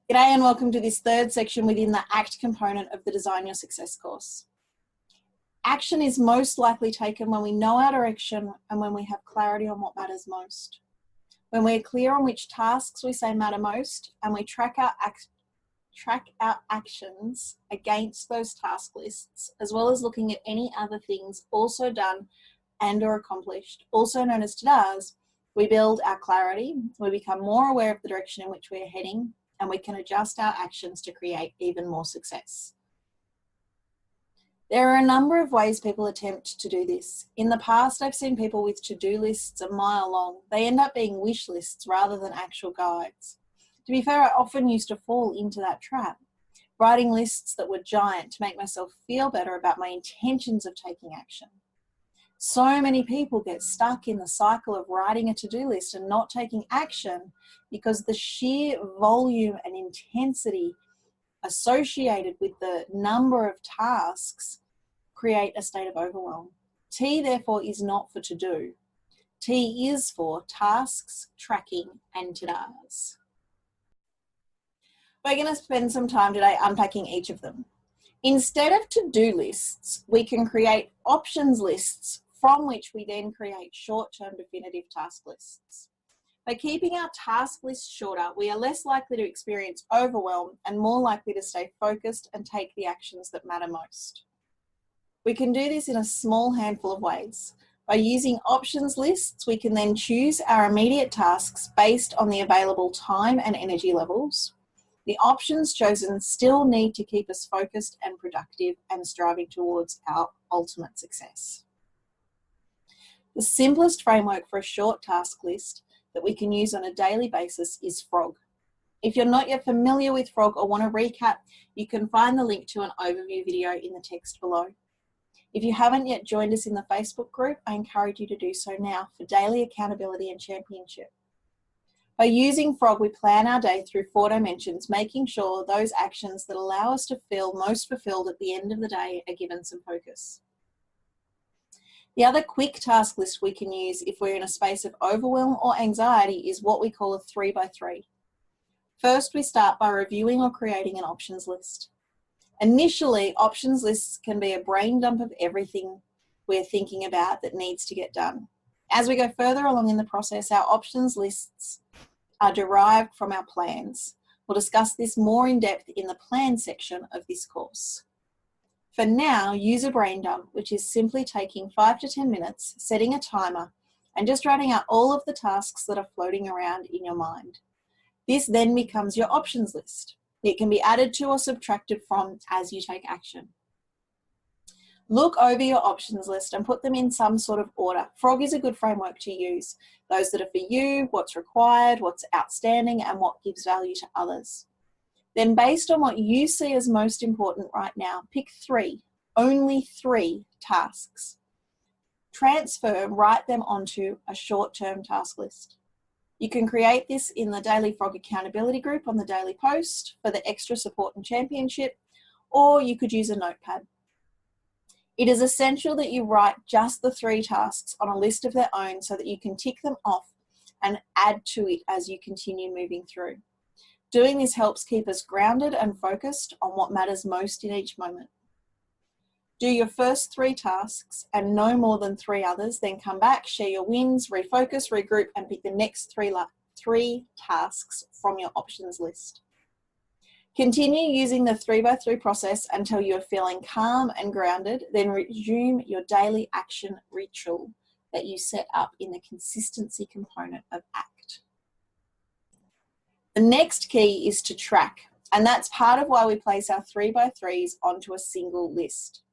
G'day and welcome to this third section within the ACT component of the Design Your Success course. Action is most likely taken when we know our direction and when we have clarity on what matters most. When we're clear on which tasks we say matter most and we track our actions against those task lists, as well as looking at any other things also done and or accomplished, also known as TDAs, we build our clarity, we become more aware of the direction in which we are heading, and we can adjust our actions to create even more success. There are a number of ways people attempt to do this. In the past, I've seen people with to-do lists a mile long. They end up being wish lists rather than actual guides. To be fair, I often used to fall into that trap, writing lists that were giant to make myself feel better about my intentions of taking action. So many people get stuck in the cycle of writing a to-do list and not taking action because the sheer volume and intensity associated with the number of tasks create a state of overwhelm. T, therefore, is not for to-do. T is for tasks, tracking, and TDAs. We're going to spend some time today unpacking each of them. Instead of to-do lists, we can create options lists from which we then create short-term definitive task lists. By keeping our task list shorter, we are less likely to experience overwhelm and more likely to stay focused and take the actions that matter most. We can do this in a small handful of ways. By using options lists, we can then choose our immediate tasks based on the available time and energy levels. The options chosen still need to keep us focused and productive and striving towards our ultimate success. The simplest framework for a short task list that we can use on a daily basis is Frog. If you're not yet familiar with Frog or want to recap, you can find the link to an overview video in the text below. If you haven't yet joined us in the Facebook group, I encourage you to do so now for daily accountability and championship. By using Frog, we plan our day through 4 dimensions, making sure those actions that allow us to feel most fulfilled at the end of the day are given some focus. The other quick task list we can use if we're in a space of overwhelm or anxiety is what we call a 3x3. First, we start by reviewing or creating an options list. Initially, options lists can be a brain dump of everything we're thinking about that needs to get done. As we go further along in the process, our options lists are derived from our plans. We'll discuss this more in depth in the plan section of this course. For now, use a brain dump, which is simply taking 5 to 10 minutes, setting a timer, and just writing out all of the tasks that are floating around in your mind. This then becomes your options list. It can be added to or subtracted from as you take action. Look over your options list and put them in some sort of order. Frog is a good framework to use. Those that are for you, what's required, what's outstanding, and what gives value to others. Then based on what you see as most important right now, pick 3, only 3 tasks. Transfer, write them onto a short-term task list. You can create this in the Daily Frog Accountability group on the Daily Post for the extra support and championship, or you could use a notepad. It is essential that you write just the 3 tasks on a list of their own so that you can tick them off and add to it as you continue moving through. Doing this helps keep us grounded and focused on what matters most in each moment. Do your first 3 tasks and no more than 3 others, then come back, share your wins, refocus, regroup, and pick the next 3 tasks from your options list. Continue using the 3x3 process until you're feeling calm and grounded, then resume your daily action ritual that you set up in the consistency component of ACT. The next key is to track, and that's part of why we place our 3x3s onto a single list.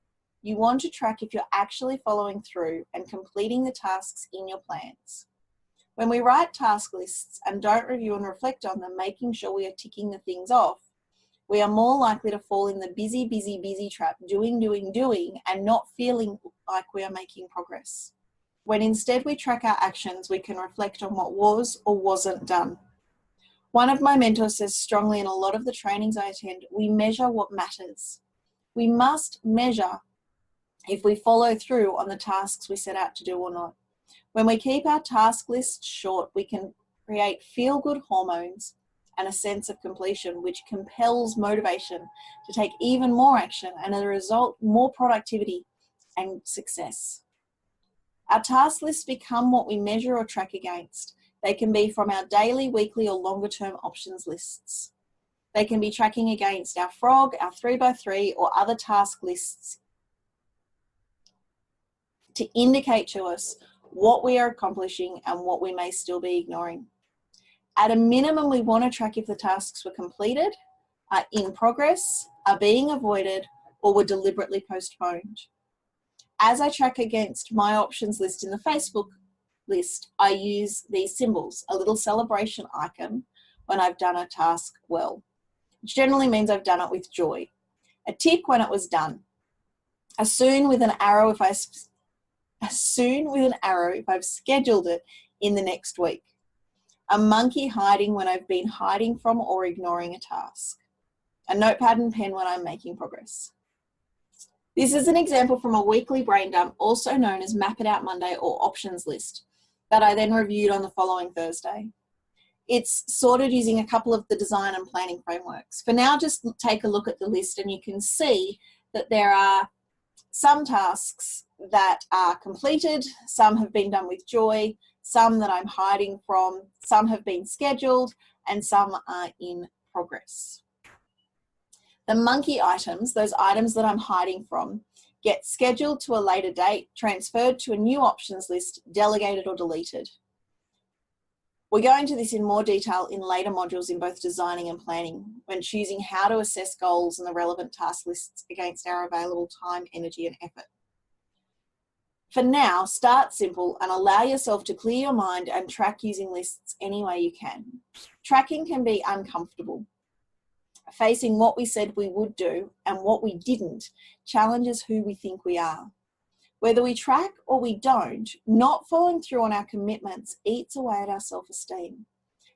You want to track if you're actually following through and completing the tasks in your plans. When we write task lists and don't review and reflect on them, making sure we are ticking the things off, we are more likely to fall in the busy trap, doing, and not feeling like we are making progress. When instead we track our actions, we can reflect on what was or wasn't done. One of my mentors says strongly in a lot of the trainings I attend, we measure what matters. We must measure if we follow through on the tasks we set out to do or not. When we keep our task list short, we can create feel-good hormones and a sense of completion, which compels motivation to take even more action, and as a result, more productivity and success. Our task lists become what we measure or track against. They can be from our daily, weekly, or longer-term options lists. They can be tracking against our frog, our 3x3, or other task lists to indicate to us what we are accomplishing and what we may still be ignoring. At a minimum, we want to track if the tasks were completed, are in progress, are being avoided, or were deliberately postponed. As I track against my options list in the Facebook list, I use these symbols, a little celebration icon when I've done a task well, which generally means I've done it with joy. A tick when it was done. A soon with an arrow if I've scheduled it in the next week. A monkey hiding when I've been hiding from or ignoring a task. A notepad and pen when I'm making progress. This is an example from a weekly brain dump, also known as Map It Out Monday or Options List, that I then reviewed on the following Thursday. It's sorted using a couple of the design and planning frameworks. For now, just take a look at the list and you can see that there are some tasks that are completed, some have been done with joy, some that I'm hiding from, some have been scheduled, and some are in progress. The monkey items, those items that I'm hiding from, get scheduled to a later date, transferred to a new options list, delegated or deleted. We'll go into this in more detail in later modules in both designing and planning when choosing how to assess goals and the relevant task lists against our available time, energy, and effort. For now, start simple and allow yourself to clear your mind and track using lists any way you can. Tracking can be uncomfortable. Facing what we said we would do and what we didn't challenges who we think we are. Whether we track or we don't, not following through on our commitments eats away at our self-esteem.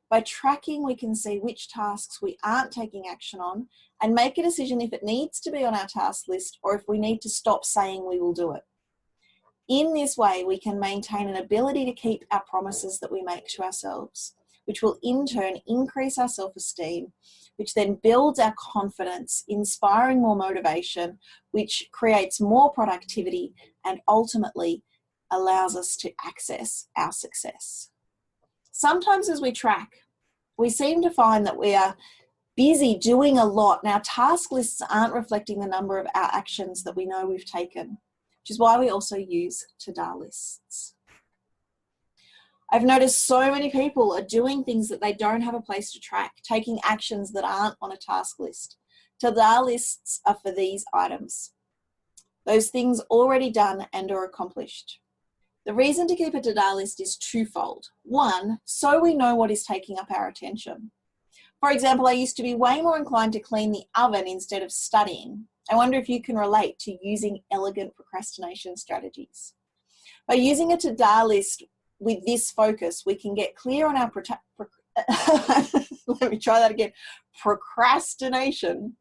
By tracking, we can see which tasks we aren't taking action on and make a decision if it needs to be on our task list or if we need to stop saying we will do it. In this way, we can maintain an ability to keep our promises that we make to ourselves, which will in turn increase our self-esteem, which then builds our confidence, inspiring more motivation, which creates more productivity and ultimately allows us to access our success. Sometimes as we track, we seem to find that we are busy doing a lot and our task lists aren't reflecting the number of our actions that we know we've taken, which is why we also use to-do lists. I've noticed so many people are doing things that they don't have a place to track, taking actions that aren't on a task list. To-do lists are for these items, those things already done and or accomplished. The reason to keep a to-do list is twofold. One, so we know what is taking up our attention. For example, I used to be way more inclined to clean the oven instead of studying. I wonder if you can relate to using elegant procrastination strategies. By using a to-do list with this focus, we can get clear on our let me try that again. Procrastination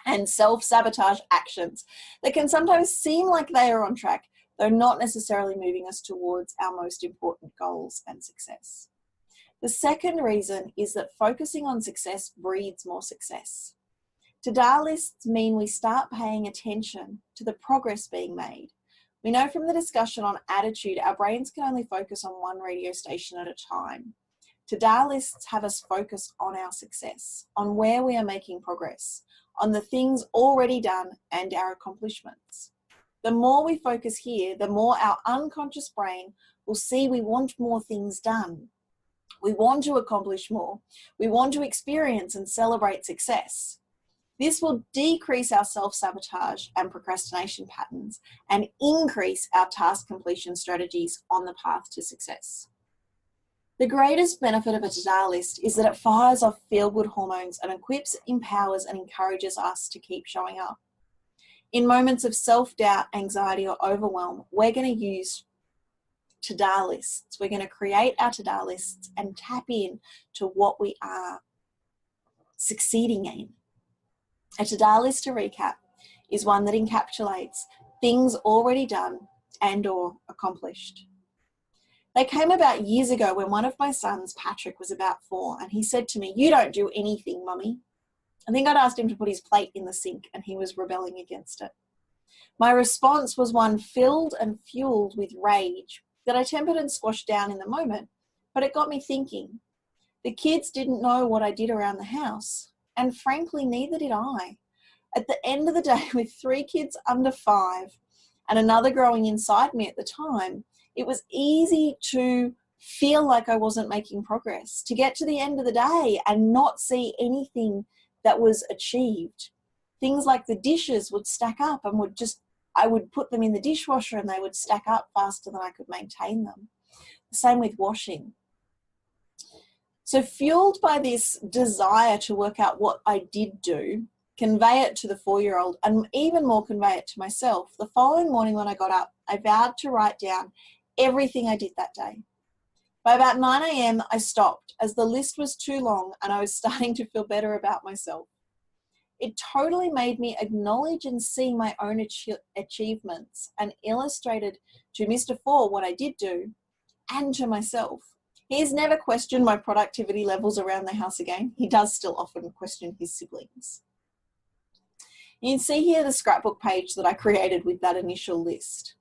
and self-sabotage actions that can sometimes seem like they are on track, though not necessarily moving us towards our most important goals and success. The second reason is that focusing on success breeds more success. To-do lists mean we start paying attention to the progress being made. We know from the discussion on attitude, our brains can only focus on one radio station at a time. To-do lists have us focus on our success, on where we are making progress, on the things already done and our accomplishments. The more we focus here, the more our unconscious brain will see we want more things done. We want to accomplish more. We want to experience and celebrate success. This will decrease our self-sabotage and procrastination patterns and increase our task completion strategies on the path to success. The greatest benefit of a to-do list is that it fires off feel-good hormones and equips, empowers, and encourages us to keep showing up. In moments of self-doubt, anxiety, or overwhelm, we're going to use to-do lists. We're going to create our to-do lists and tap in to what we are succeeding in. A to-do list, to recap, is one that encapsulates things already done and or accomplished. They came about years ago when one of my sons, Patrick, was about 4, and he said to me, "You don't do anything, Mummy." I think I'd asked him to put his plate in the sink and he was rebelling against it. My response was one filled and fueled with rage that I tempered and squashed down in the moment, but it got me thinking. The kids didn't know what I did around the house, and frankly, neither did I. At the end of the day, with 3 kids under 5 and another growing inside me at the time, it was easy to feel like I wasn't making progress, to get to the end of the day and not see anything that was achieved. Things like the dishes would stack up and I would put them in the dishwasher and they would stack up faster than I could maintain them. The same with washing. So fueled by this desire to work out what I did do, convey it to the 4-year-old, and even more convey it to myself, the following morning when I got up, I vowed to write down everything I did that day. By about 9 a.m, I stopped as the list was too long and I was starting to feel better about myself. It totally made me acknowledge and see my own achievements and illustrated to Mr. 4 what I did do and to myself. He has never questioned my productivity levels around the house again. He does still often question his siblings. You can see here the scrapbook page that I created with that initial list.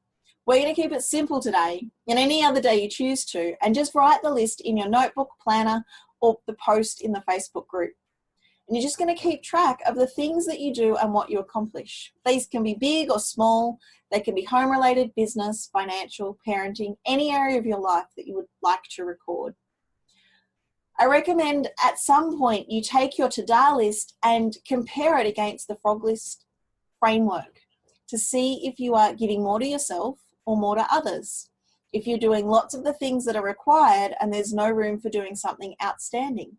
We're going to keep it simple today and any other day you choose to, and just write the list in your notebook, planner, or the post in the Facebook group. And you're just going to keep track of the things that you do and what you accomplish. These can be big or small. They can be home-related, business, financial, parenting, any area of your life that you would like to record. I recommend at some point you take your to-do list and compare it against the frog list framework to see if you are giving more to yourself or more to others. If you're doing lots of the things that are required and there's no room for doing something outstanding.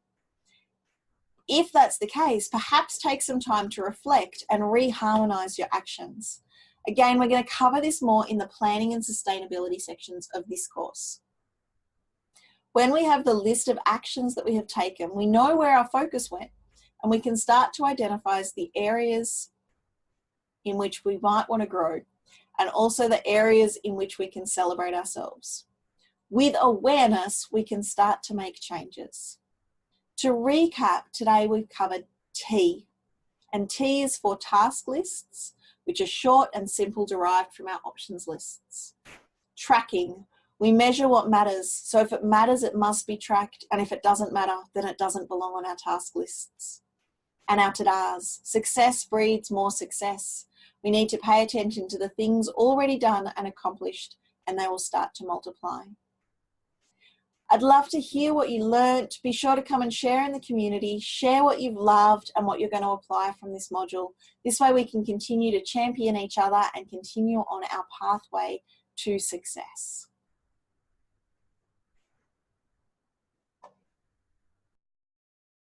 If that's the case, perhaps take some time to reflect and reharmonize your actions. Again, we're going to cover this more in the planning and sustainability sections of this course. When we have the list of actions that we have taken, we know where our focus went and we can start to identify the areas in which we might want to grow and also the areas in which we can celebrate ourselves. With awareness, we can start to make changes. To recap, today we've covered T, and T is for task lists, which are short and simple, derived from our options lists. Tracking, we measure what matters, so if it matters, it must be tracked, and if it doesn't matter, then it doesn't belong on our task lists. And our to-dos, success breeds more success. We need to pay attention to the things already done and accomplished, and they will start to multiply. I'd love to hear what you learnt. Be sure to come and share in the community, share what you've loved and what you're going to apply from this module. This way we can continue to champion each other and continue on our pathway to success.